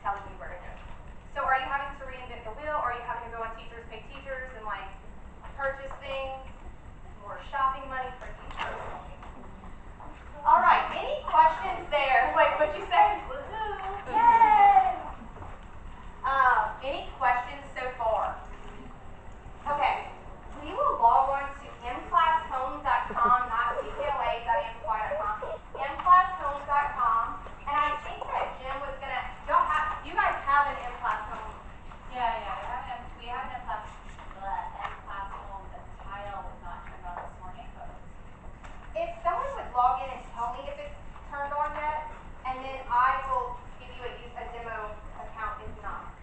telling you where to go. So are you having to reinvent the wheel? Or are you having to go on Teachers Pay Teachers and like purchase things? More shopping money for you personally. All right, any questions there? Wait, what'd you say? Woohoo! Yay! Any questions so far? Okay, we will log on to mclasshome.com, not ckla.amplify.com, mclasshome.com, and I think that Jim was gonna, you guys have an mclass home. Yeah, we have an mclass home. The tile was not turned on this morning, but If someone would log in and tell me if it's turned on yet, and then I will give you a demo account if not.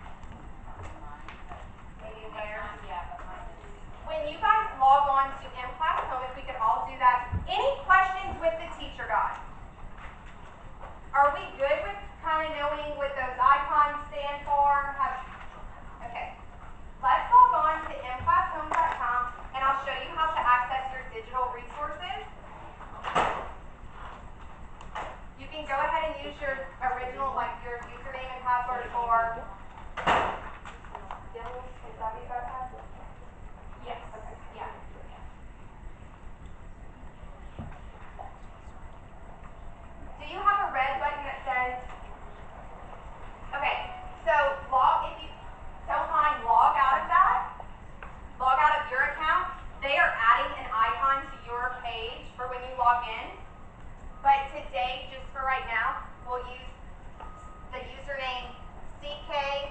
Maybe there. Yeah, but mine is. When you guys log on to mclass home, if we could all do that. Any questions with the teacher guide? Are we good with kind of knowing what those icons stand for? Okay. Let's log on to mclasshome.com and I'll show you how to access your digital resources. You can go ahead and use your original, like your username and password for Dimmels. Is that what you guys have? Yes. Okay. Yeah. Do you have a red button that says, okay, so if you don't mind, log out of that. Log out of your account. They are adding an icon to your page for when you log in. But today, just for right now, we'll use the username CK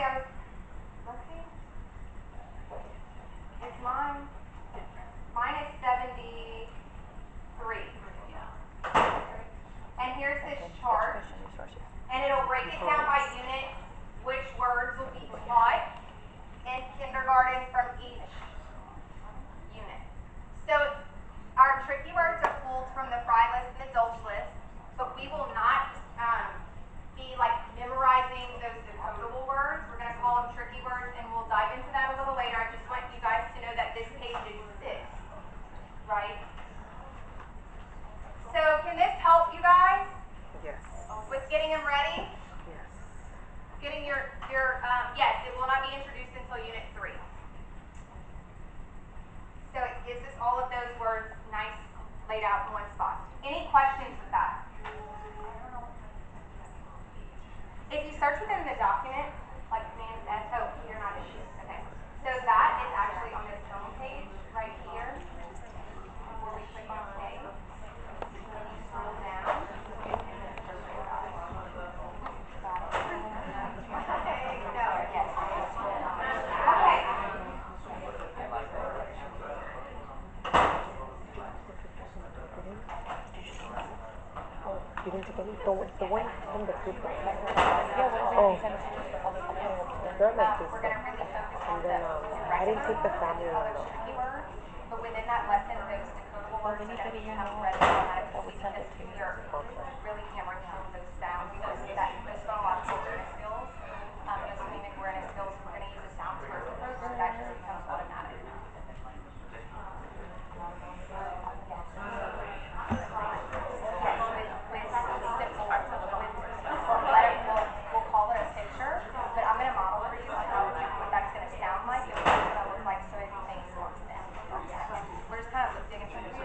actually, let's see. It's mine. Mine is 73. And here's this chart. And it'll break it down by unit, which words will be taught in kindergarten from each unit. So our tricky words are pulled from the fry list and adults list, but we will not be like memorizing those decodable words. We're going to call them tricky words, and we'll dive into that a little later. I just want you guys to know that this page exists, right? So can this help you guys? Yes. With getting them ready? Yes. Getting your yes, it will not be introduced until Unit 3. So it gives us all of those words nice laid out in one spot. Any questions with that? If you search within the document, like Command S, oh, you're not in. Okay. So that is actually on this home page right here, before we click on K. And you scroll down. You didn't take any? The one from the group. Oh. They're like this. We're going to really focus on And then I didn't take the family one though. tricky words, but within that lesson, those decodable words are going to become ready automatically because we are really hammering home those sounds, those phonological awareness skills, those phonemic awareness skills. We're going to use a sounds first approach, so that just becomes automatic. We'll call it a picture, but I'm going to model for you what that's going to sound like and what it's going to look like so it makes more sense. We're just kind of digging through this.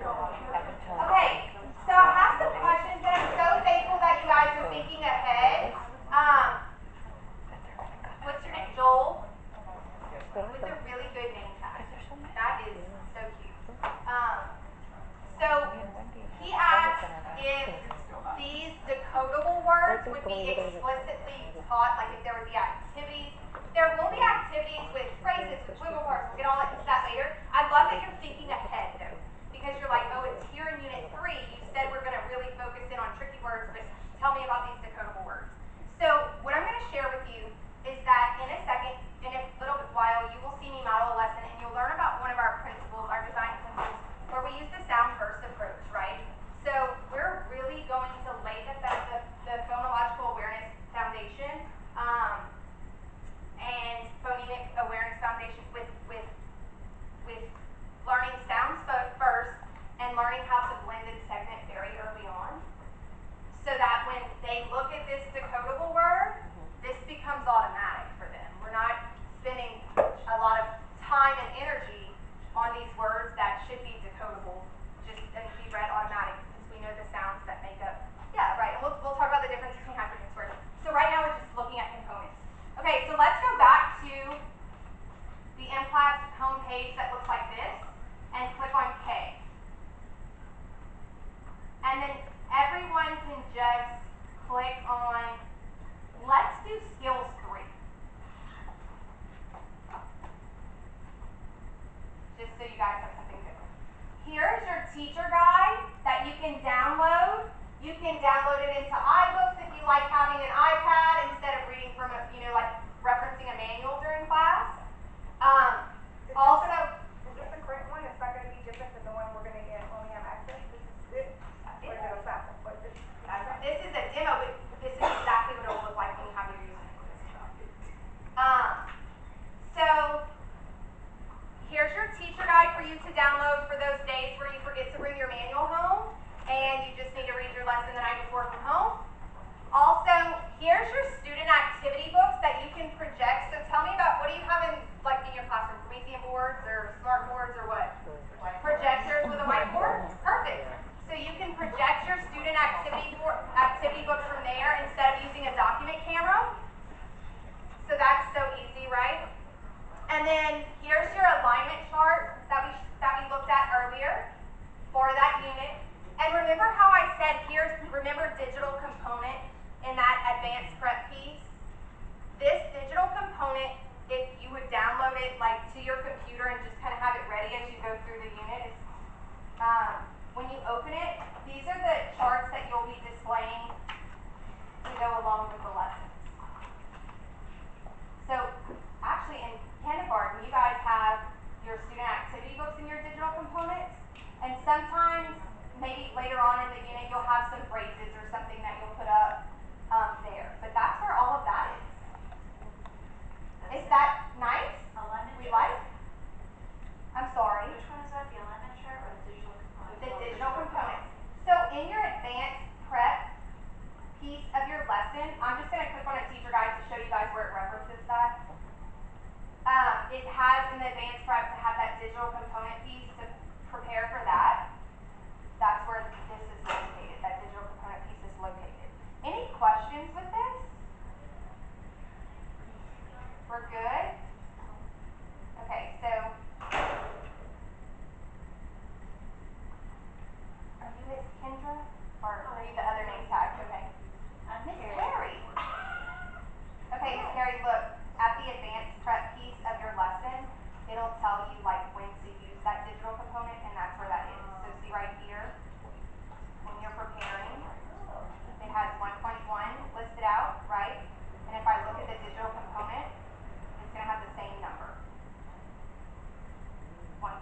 Okay, so I have some questions, and I'm so thankful that you guys are thinking ahead. What's your name? Joel? With a really good name tag. That is so cute. So he asked if these decodable words would be explicitly taught, like if there would be activities. There will be activities with phrases, with wiggle parts. We'll get all into that later. I love that you're thinking ahead though, because you're like, oh, it's here in Unit 3. You said we're going to really focus in on tricky words, but tell me about these decodable words. So what I'm going to share with you is that in a second, in a little while, you will see me model a lesson, and you'll learn about one of our principles, our design principles, where we use the sound first approach, right? So we're really going to lay the phonological awareness foundation and phonemic awareness foundation with learning sounds first and learning how to blend and segment very early on, so that when they look at this decodable word, this becomes automatic for them. We're not spending a lot of time and energy on these words that should be decodable, just and be read automatic, because we know the sounds that make up. Yeah, right. And we'll talk about the difference between hypertext words. So right now we're just looking at components. Okay, so let's go back to the MClass homepage that looks like this, and click on K. And then everyone can just click on, let's do skills 3. Just so you guys have something different. Here's your teacher guide that you can download. You can download it into iBooks if you like having an iPad instead of reading from like referencing a manual during class. Is this the current one? It's not going to be different than the one we're going to get when we have access? This is it? Or is it a sample? This is a demo, but this is exactly what it will look like when you have your username. So here's your teacher guide for you to download for those days where you forget to bring your manual home and you just need to read your lesson the night before from home. Also, here's your student activity books that you can project. So tell me about, what do you have in your classroom? Promethean boards or smart boards or what? Projectors with a whiteboard? Perfect. So you can project your student activity books from there instead of using a document camera. So that's so easy, right? And then here's your alignment chart that we looked at earlier for that unit. And remember how I said remember digital component in that advanced prep piece? guys where it references that. It has in the advanced prep to have that digital component piece to prepare for that. That's where this is located, that digital component piece is located. Any questions with this? We're good? Okay, so are you Miss Kendra? Or are you the other name tag? Okay. Miss Harry. Okay, Miss Harry, look, at the advanced prep piece of your lesson, it'll tell you like when to use that digital component, and that's where that is. So see right here, when you're preparing, it has 1.1 listed out, right? And if I look at the digital component, it's going to have the same number, 1.1.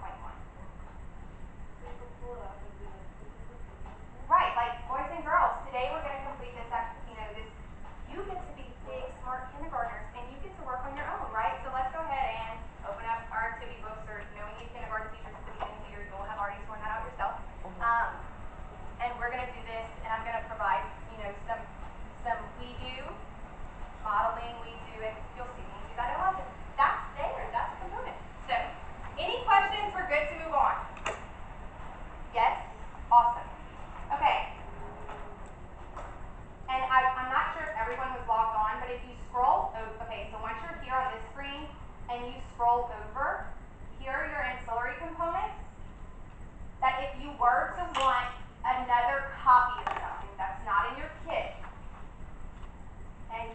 Right, like boys and girls, today we're going to complete this, this, you get to be big, smart kindergartners, and you get to work on your own, right? So let's go ahead and open up our activity books, or knowing you kindergarten teachers at the beginning of the year, you'll have already torn that out yourself. And we're going to do this, and I'm going to provide, some we do, modeling, we do it, you'll see me do that in lesson. That's there, that's a component. So, any questions? We're good to move on. Yes? Awesome. Okay. And I'm not sure if everyone was logged on, but if you scroll, okay, so once you're here on this screen and you scroll over, here are your ancillary components, that if you were to want another copy of something that's not in your kit, and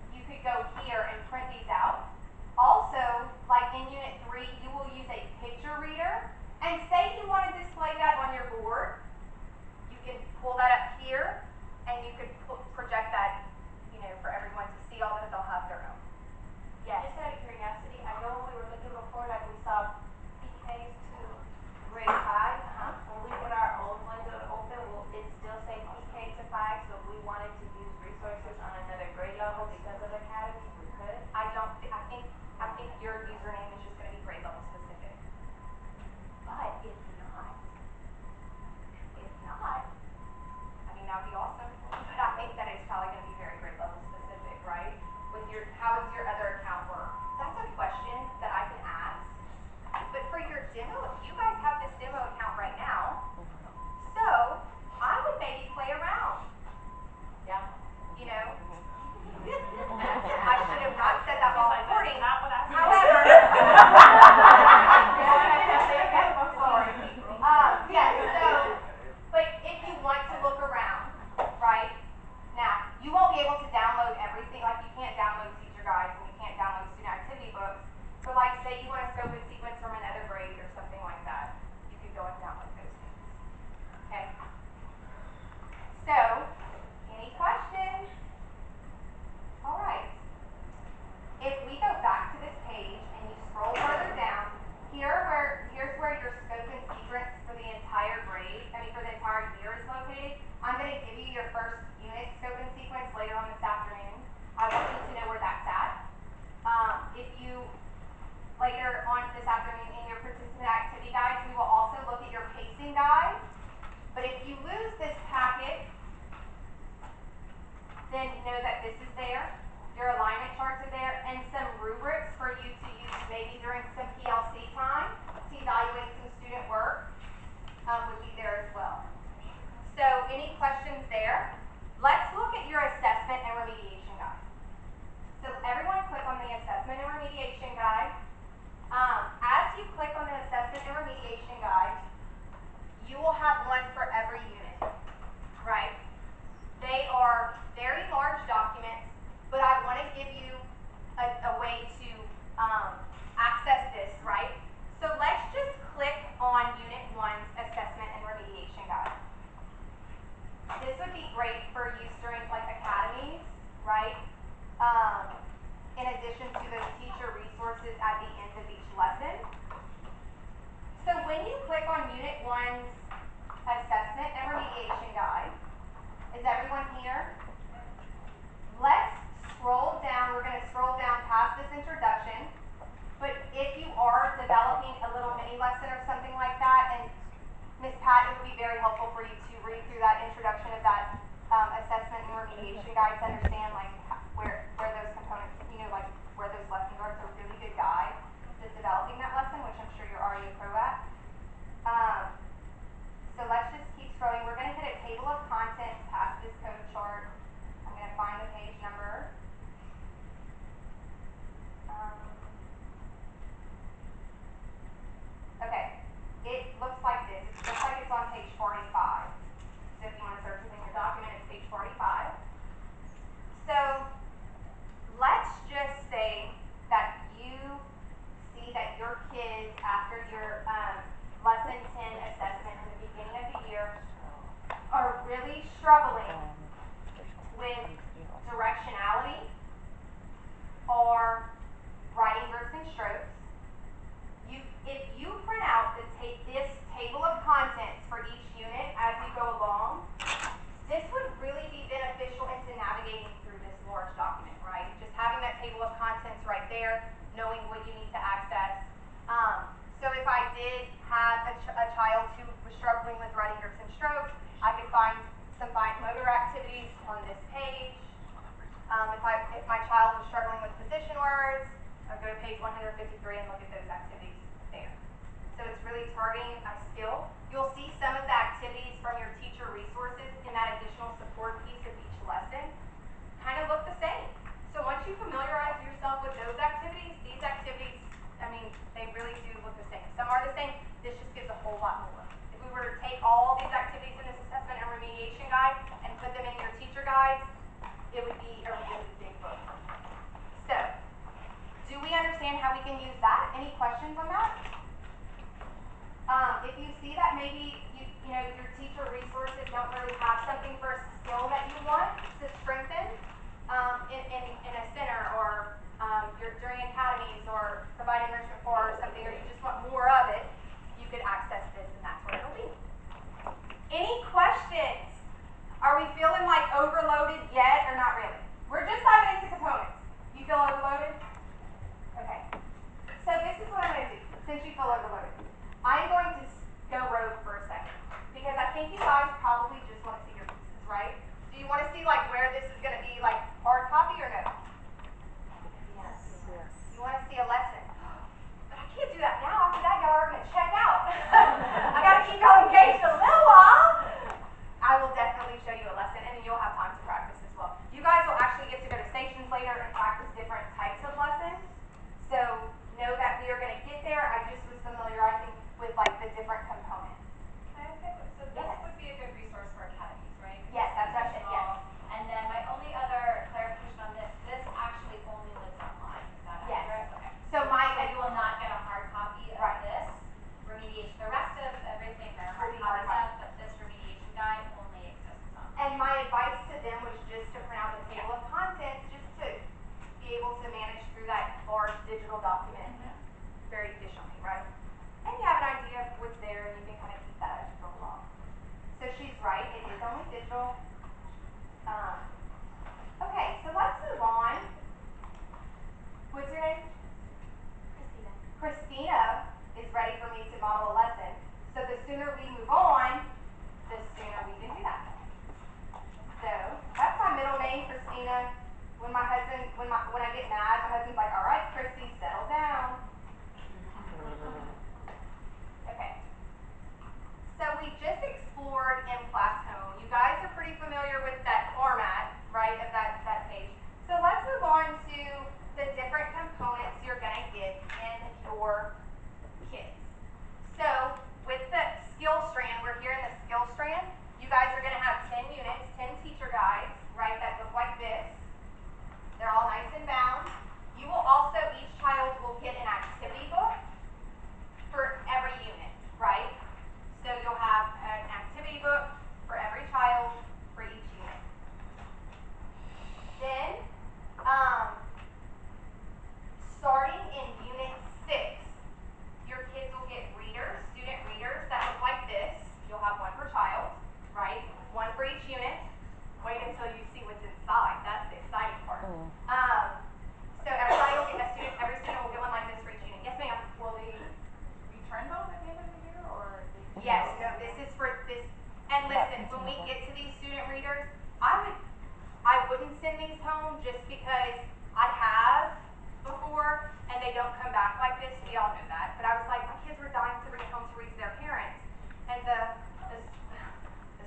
you could go here and print these out. Also, like in Unit 3, you will use a picture reader, and say you want to display that on your board, you can pull that up here, and you could project that, for everyone to see, although they'll have their own. Yes. Just out of curiosity, I know when we were looking before, like we saw PKs to grade 5. When we get our old ones that are open, will it still say PK to 5? So if we wanted to use resources on another grade level because of Academy, we could? I think your username is just going to be grade level specific. But if not, that would be awesome. But I think that it's probably going to be very grade level specific, right? How does your other account work? That's a question that I can ask. But for your demo, you guys have this demo account right now. So I would maybe play around. Yeah. I should have not said that while recording. Not what I said. However, I'm sorry. But if you want to look around, right? Now, you won't be able to download everything. Like, you can't download teacher guides and you can't download student activity books. But like, say you want to scope and sequence from another grade or something like that, you could go and download those things. Okay? So, any questions? All right. If we go back to this page and you scroll further down, here's where your scope and sequence for the entire for the entire year is located. I'm going to give you your first unit scope and sequence later on this afternoon. I want you to know where that's at. If you, later on this afternoon in your participant activity guides, we will also look at your pacing guide. But if you lose this packet, then know that this is there. Your alignment charts are there, and some rubrics for you to use maybe during some PLC time to evaluate some student work would be there as well. So any questions there? Let's look at your assessment and remediation guide. So everyone click on the assessment and remediation guide. As you click on the assessment and remediation guide, you will have one for every unit, right? They are very large documents, but I want to give you a way to access this, right? So let's just click on Unit 1's Assessment and Remediation Guide. This would be great for use during like academies, right? In addition to those teacher resources at the end of each lesson. So when you click on Unit 1's Assessment and Remediation Guide, is everyone here? Let's scroll down. We're going to scroll down past this introduction. But if you are developing a little mini lesson or something like that, and Ms. Pat, it would be very helpful for you to read through that introduction of that assessment and remediation guide to understand like where those components, there, knowing what you need to access. So if I did have a child who was struggling with writing groups and strokes, I could find some fine motor activities on this page. If my child was struggling with position words, I'd go to page 153 and look at those activities there. So it's really targeting a skill. You'll see some of the activities from your teacher resources in that additional support piece of each lesson kind of look the same. So once you familiarize yourself with those activities, these activities, I mean, they really do look the same. Some are the same, this just gives a whole lot more. If we were to take all these activities in this assessment and remediation guide and put them in your teacher guides, it would be a really big book. So, do we understand how we can use that? Any questions on that? If you see that maybe you know your teacher resources don't really have something for a skill that you want to strengthen in a center or during academies or providing enrichment for or something, or you just want more of it, you could access this and that's where it'll be. Any questions? Are we feeling like overloaded yet or not really? We're just diving into components. You feel overloaded? Okay. So this is what I'm going to do since you feel overloaded. I'm going to go rogue for a second because I think you guys probably just want to see your pieces, right? Do you want to see like where this is going to be like hard copy or no? Yes. Yes. You want to see a lesson? But I can't do that now. After that, y'all are going to check out. I got to keep y'all engaged a little while. I will definitely show you a lesson, and then you'll have time to practice as well. You guys will actually get to go to stations later and practice different types of lessons. So know that we are going to get there. I just was familiarizing with like the different components. So this would be a good resource for academies, right? Yes, that's what I said, yes. And then my only other clarification on this actually only lives online. Is that Yes. accurate? Okay. So you will not get a hard copy of Right. this remediation. The rest of everything there are Will hard be hard copies of, but this remediation guide only exists on. And my advice to them was just to print out the table of contents just to be able to manage through that large digital document very efficiently, right? And you have an idea of what's there and you can kind of keep that as you go along. So she's right, it is only digital. Okay, so let's move on. What's your name? Christina. Christina is ready for me to model a lesson. So the sooner we move on, the sooner we can do that. So that's my middle name, Christina. When I get mad, my husband's like, all right, Christy, settle down. Okay. So we just explored M-Class Home. You guys are pretty familiar with that format, right, of that page. So let's move on to the different components you're going to get in your kits. So with the skill strand, we're here in the skill strand. You guys are going to have 10 units, 10 teacher guides, right, that look like this. They're all nice and bound. You will also, each child will get an activity book for every unit, right? So you'll have an activity book for every child for each unit. Then, starting in unit 6, your kids will get readers, student readers that look like this. You'll have one per child, right? One for each unit. Wait until you see what's inside. That's the exciting part. So every student will get one like this for each unit. Yes, ma'am. Will they return those at the end of the year, or they Yes, no, this is for this. And listen, when we get to these student readers, I wouldn't send these home just because I have before and they don't come back like this. We all know that. But I was like, my kids were dying to bring home to read to their parents. And the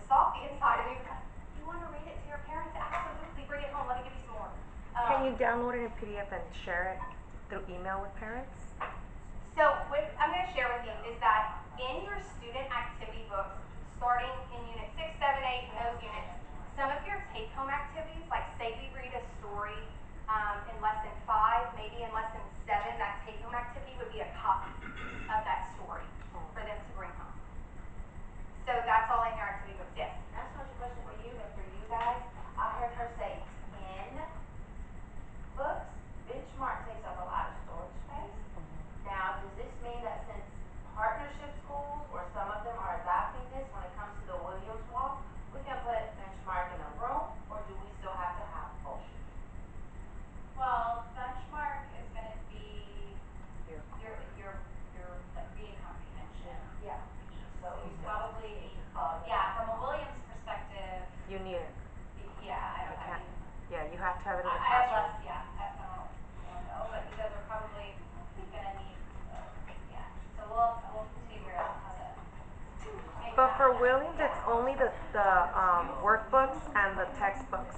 softy inside of me was like, you want to read it to your parents? Absolutely, bring it home. Let me give you some more. Can you download it in PDF and share it through email with parents? So what I'm going to share with you is that in your student activity books, starting in unit 6, 7, 8, and those units, some of your take-home activities, like say we read a story in lesson 5, maybe in lesson 7, that take-home activity would be a copy of that story for them to bring home. So that's all in your activity books, yes. That's not a question for you, but for you guys, I heard her say 10 books. Benchmark takes up a lot of storage space. Now, does this mean that since partnership schools, or some of them are adopting this when it comes to the Williams Walk, we can put Benchmark in a room, or do we still have to have both? Well, benchmark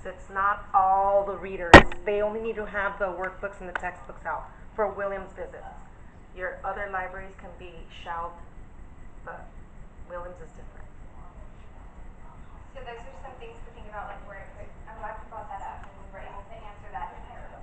It's not all the readers. They only need to have the workbooks and the textbooks out for Williams visits. Your other libraries can be shelved, but Williams is different. So those are some things to think about, like where it could, I'm glad you brought that up and we were able to answer that in there.